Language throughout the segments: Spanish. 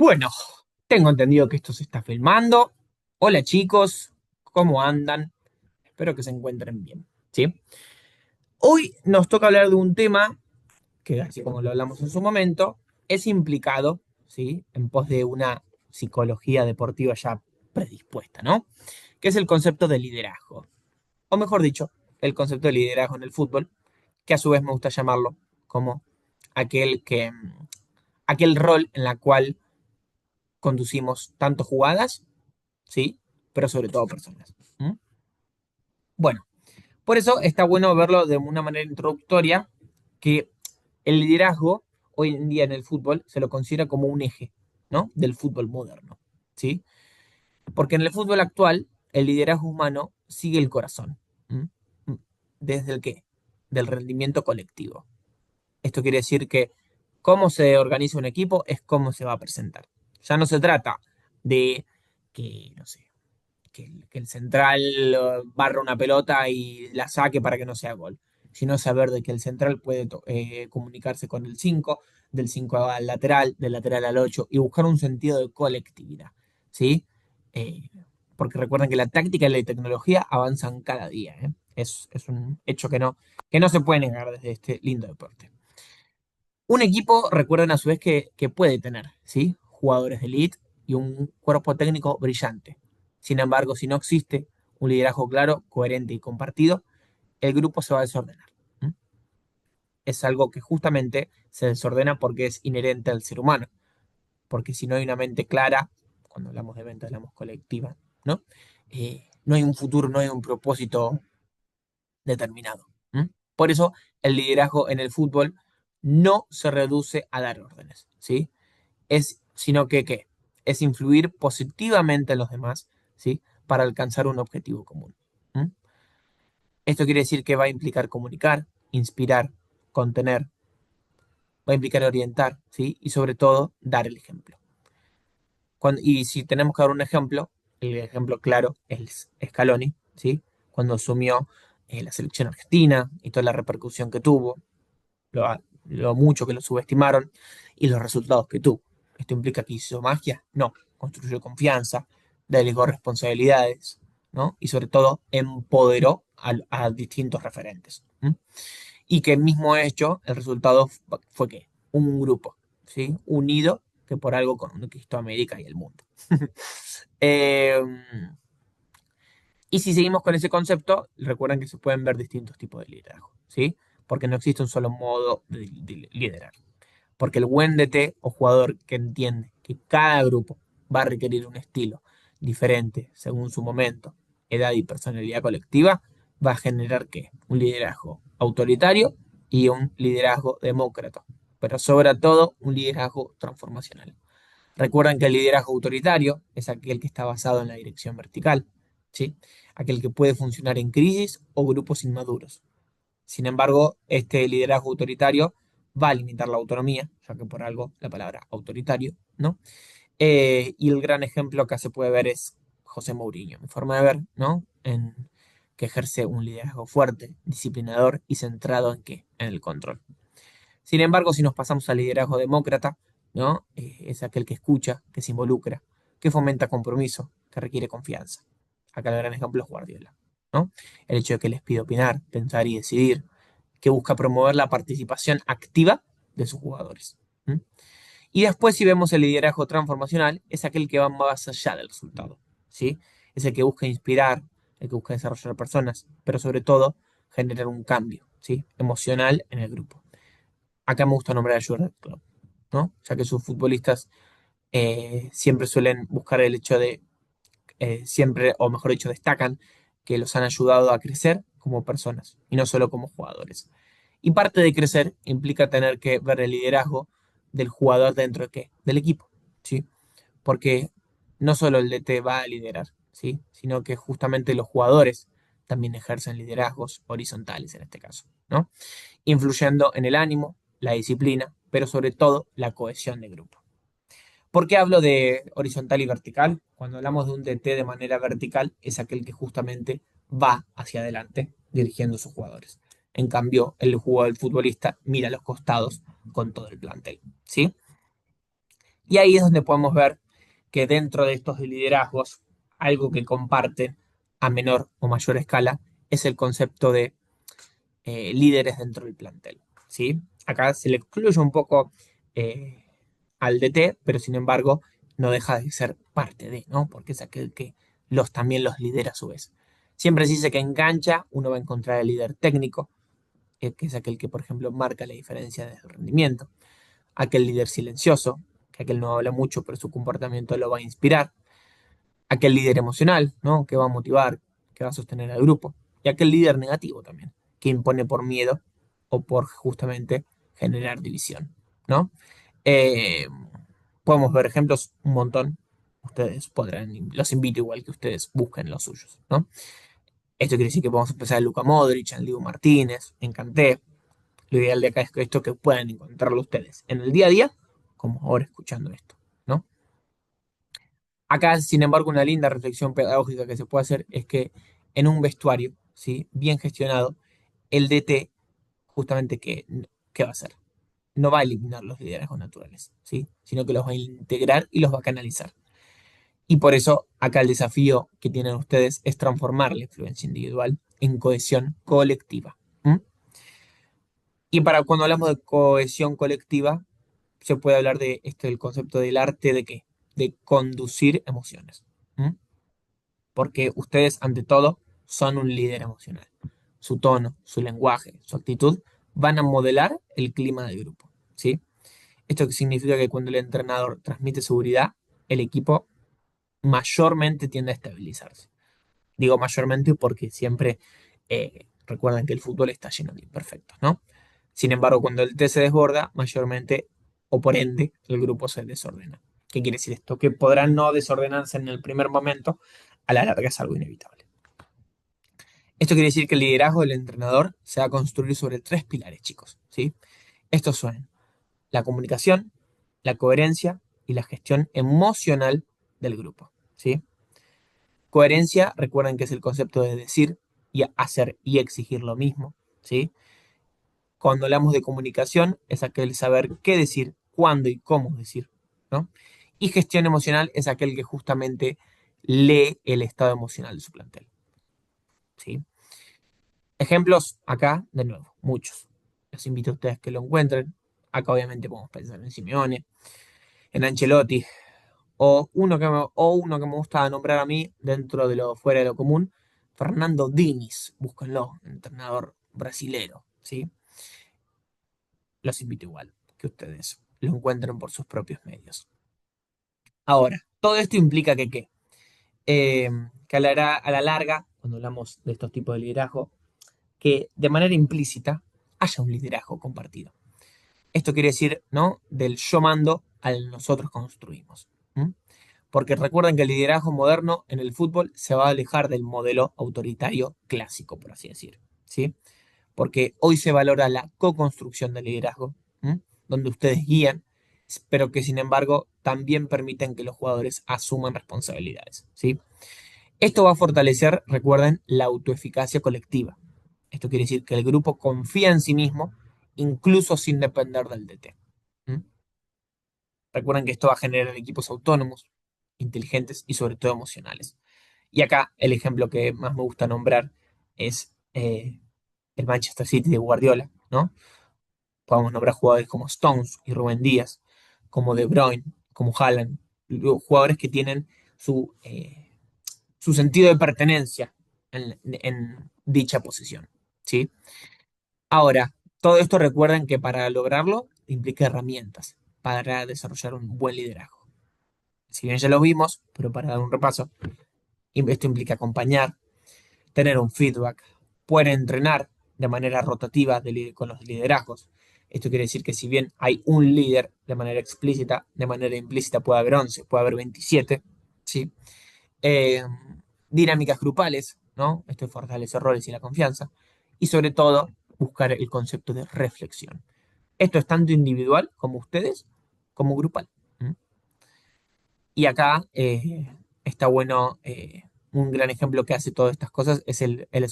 Bueno, tengo entendido que esto se está filmando. Hola chicos, ¿cómo andan? Espero que se encuentren bien, ¿sí? Hoy nos toca hablar de un tema que, así como lo hablamos en su momento, es implicado, ¿sí? En pos de una psicología deportiva ya predispuesta, ¿no? Que es el concepto de liderazgo. O mejor dicho, el concepto de liderazgo en el fútbol, que a su vez me gusta llamarlo como aquel rol en la cual conducimos tanto jugadas, ¿sí? Pero sobre todo personas. ¿Mm? Bueno, por eso está bueno verlo de una manera introductoria, que el liderazgo hoy en día en el fútbol se lo considera como un eje, ¿no? Del fútbol moderno, ¿sí? Porque en el fútbol actual el liderazgo humano sigue el corazón. ¿Mm? ¿Desde el qué? Del rendimiento colectivo. Esto quiere decir que cómo se organiza un equipo es cómo se va a presentar. Ya no se trata de que, no sé, que el central barra una pelota y la saque para que no sea gol, sino saber de que el central puede comunicarse con el 5, del 5 al lateral, del lateral al 8 y buscar un sentido de colectividad, ¿sí? Eh, Porque recuerden que la táctica y la tecnología avanzan cada día, ¿eh? Es un hecho que no se puede negar desde este lindo deporte. Un equipo, recuerden a su vez que puede tener, ¿sí? Jugadores de elite y un cuerpo técnico brillante. Sin embargo, si no existe un liderazgo claro, coherente y compartido, el grupo se va a desordenar. ¿Mm? Es algo que justamente se desordena porque es inherente al ser humano. Porque si no hay una mente clara, cuando hablamos de mente hablamos colectiva, ¿no? No hay un futuro, no hay un propósito determinado. ¿Mm? Por eso el liderazgo en el fútbol no se reduce a dar órdenes, ¿sí? Sino que ¿qué? Es influir positivamente en los demás, ¿sí? Para alcanzar un objetivo común. ¿Mm? Esto quiere decir que va a implicar comunicar, inspirar, contener, va a implicar orientar, ¿sí? Y sobre todo, dar el ejemplo. Y si tenemos que dar un ejemplo, el ejemplo claro es Scaloni, ¿sí? Cuando asumió la selección argentina y toda la repercusión que tuvo, lo mucho que lo subestimaron y los resultados que tuvo. ¿Esto implica que hizo magia? No, construyó confianza, delegó responsabilidades, ¿no? Y sobre todo empoderó a distintos referentes. ¿Mm? Y que el mismo hecho, el resultado fue que un grupo, ¿sí? Unido, que por algo conquistó América y el mundo. Eh, y si seguimos con ese concepto, recuerden que se pueden ver distintos tipos de liderazgo, ¿sí? Porque no existe un solo modo de liderar. Porque el buen DT o jugador que entiende que cada grupo va a requerir un estilo diferente según su momento, edad y personalidad colectiva, va a generar ¿qué? Un liderazgo autoritario y un liderazgo demócrata, pero sobre todo un liderazgo transformacional. Recuerden que el liderazgo autoritario es aquel que está basado en la dirección vertical, ¿sí? Aquel que puede funcionar en crisis o grupos inmaduros. Sin embargo, este liderazgo autoritario va a limitar la autonomía, ya que por algo la palabra autoritario, ¿no? Y el gran ejemplo que se puede ver es José Mourinho, mi forma de ver, ¿no? Que ejerce un liderazgo fuerte, disciplinador y centrado en qué? En el control. Sin embargo, si nos pasamos al liderazgo demócrata, ¿no? Es aquel que escucha, que se involucra, que fomenta compromiso, que requiere confianza. Acá el gran ejemplo es Guardiola, ¿no? El hecho de que les pide opinar, pensar y decidir, que busca promover la participación activa de sus jugadores. ¿Mm? Y después, si vemos el liderazgo transformacional, es aquel que va más allá del resultado, ¿sí? Es el que busca inspirar, el que busca desarrollar personas, pero sobre todo generar un cambio, ¿sí? Emocional en el grupo. Acá me gusta nombrar a Jurgen Klopp, ¿no? Ya que sus futbolistas siempre suelen buscar el hecho de, siempre, o mejor dicho, destacan que los han ayudado a crecer como personas y no solo como jugadores. Y parte de crecer implica tener que ver el liderazgo del jugador dentro de qué? Del equipo, ¿sí? Porque no solo el DT va a liderar, ¿sí? Sino que justamente los jugadores también ejercen liderazgos horizontales en este caso, ¿no? Influyendo en el ánimo, la disciplina, pero sobre todo la cohesión de grupo. ¿Por qué hablo de horizontal y vertical? Cuando hablamos de un DT de manera vertical, es aquel que justamente va hacia adelante dirigiendo a sus jugadores. En cambio, el futbolista mira a los costados con todo el plantel, ¿sí? Y ahí es donde podemos ver que dentro de estos liderazgos, algo que comparten a menor o mayor escala es el concepto de líderes dentro del plantel, ¿sí? Acá se le excluye un poco eh, al DT, pero sin embargo no deja de ser parte de, ¿no? Porque es aquel que también los lidera a su vez. Siempre se dice que en cancha uno va a encontrar al líder técnico, que es aquel que, por ejemplo, marca la diferencia de rendimiento. Aquel líder silencioso, que aquel no habla mucho, pero su comportamiento lo va a inspirar. Aquel líder emocional, ¿no? Que va a motivar, que va a sostener al grupo. Y aquel líder negativo también, que impone por miedo o por justamente generar división, ¿no? Eh, Podemos ver ejemplos un montón. Ustedes podrán, los invito igual que ustedes busquen los suyos, ¿no? Esto quiere decir que podemos empezar en Luka Modric, en Dibu Martínez, en Kanté. Lo ideal de acá es que esto que puedan encontrarlo ustedes en el día a día, como ahora escuchando esto, ¿no? Acá, sin embargo, una linda reflexión pedagógica que se puede hacer es que en un vestuario, ¿sí? Bien gestionado, el DT, justamente, ¿qué va a hacer? No va a eliminar los liderazgos naturales, ¿sí? Sino que los va a integrar y los va a canalizar. Y por eso, acá el desafío que tienen ustedes es transformar la influencia individual en cohesión colectiva. ¿M? Y para cuando hablamos de cohesión colectiva, se puede hablar de este, el concepto del arte de qué? De conducir emociones. ¿M? Porque ustedes, ante todo, son un líder emocional. Su tono, su lenguaje, su actitud van a modelar el clima del grupo, ¿sí? Esto significa que cuando el entrenador transmite seguridad, el equipo mayormente tiende a estabilizarse. Digo mayormente porque siempre recuerden que el fútbol está lleno de imperfectos, ¿no? Sin embargo, cuando el T se desborda, mayormente o por ende el grupo se desordena. ¿Qué quiere decir esto? Que podrán no desordenarse en el primer momento, a la larga es algo inevitable. Esto quiere decir que el liderazgo del entrenador se va a construir sobre tres pilares, chicos, ¿sí? Estos son la comunicación, la coherencia y la gestión emocional del grupo, ¿sí? Coherencia, recuerden que es el concepto de decir y hacer y exigir lo mismo, ¿sí? Cuando hablamos de comunicación, es aquel saber qué decir, cuándo y cómo decir, ¿no? Y gestión emocional es aquel que justamente lee el estado emocional de su plantel, ¿sí? Ejemplos acá, de nuevo, muchos. Les invito a ustedes que lo encuentren. Acá obviamente podemos pensar en Simeone, en Ancelotti, o uno que me gusta nombrar a mí dentro de lo fuera de lo común, Fernando Diniz, búsquenlo, entrenador brasilero, ¿sí? Los invito igual que ustedes lo encuentren por sus propios medios. Ahora, todo esto implica que ¿qué? Que a la larga, cuando hablamos de estos tipos de liderazgo, que de manera implícita haya un liderazgo compartido. Esto quiere decir, ¿no? Del yo mando al nosotros construimos. ¿M? Porque recuerden que el liderazgo moderno en el fútbol se va a alejar del modelo autoritario clásico, por así decir, ¿sí? Porque hoy se valora la co-construcción del liderazgo, ¿m? Donde ustedes guían, pero que sin embargo también permiten que los jugadores asuman responsabilidades, ¿sí? Esto va a fortalecer, recuerden, la autoeficacia colectiva. Esto quiere decir que el grupo confía en sí mismo, incluso sin depender del DT. ¿M? Recuerden que esto va a generar equipos autónomos, inteligentes y sobre todo emocionales. Y acá el ejemplo que más me gusta nombrar es el Manchester City de Guardiola, ¿no? Podemos nombrar jugadores como Stones y Rubén Díaz, como De Bruyne, como Haaland, jugadores que tienen su sentido de pertenencia en dicha posición, ¿sí? Ahora, todo esto recuerden que para lograrlo implica herramientas para desarrollar un buen liderazgo. Si bien ya lo vimos, pero para dar un repaso, esto implica acompañar, tener un feedback, poder entrenar de manera rotativa con los liderazgos. Esto quiere decir que si bien hay un líder de manera explícita, de manera implícita puede haber 11, puede haber 27, ¿sí? Eh, Dinámicas grupales, ¿no? Esto fortalece roles y la confianza. Y sobre todo, buscar el concepto de reflexión. Esto es tanto individual como ustedes, como grupal. ¿Mm? Y acá está bueno, un gran ejemplo que hace todas estas cosas es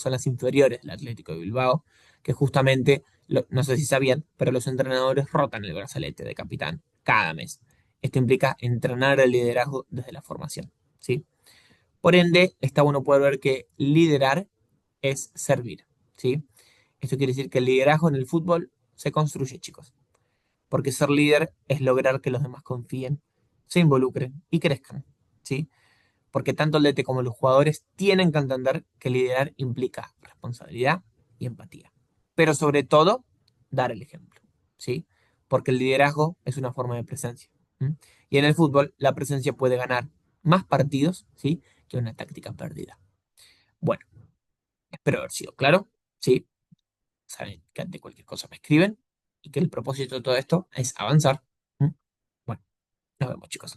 son las inferiores del Atlético de Bilbao, que justamente, no sé si sabían, pero los entrenadores rotan el brazalete de capitán cada mes. Esto implica entrenar el liderazgo desde la formación, ¿sí? Por ende, está bueno poder ver que liderar es servir, ¿sí? Esto quiere decir que el liderazgo en el fútbol se construye, chicos, porque ser líder es lograr que los demás confíen, se involucren y crezcan, ¿sí? Porque tanto el DT como los jugadores tienen que entender que liderar implica responsabilidad y empatía. Pero sobre todo, dar el ejemplo, ¿sí? Porque el liderazgo es una forma de presencia. ¿M? Y en el fútbol, la presencia puede ganar más partidos, ¿sí? Que una táctica perdida. Bueno, espero haber sido claro, ¿sí? Saben que ante cualquier cosa me escriben y que el propósito de todo esto es avanzar. ¿M? Bueno, nos vemos, chicos.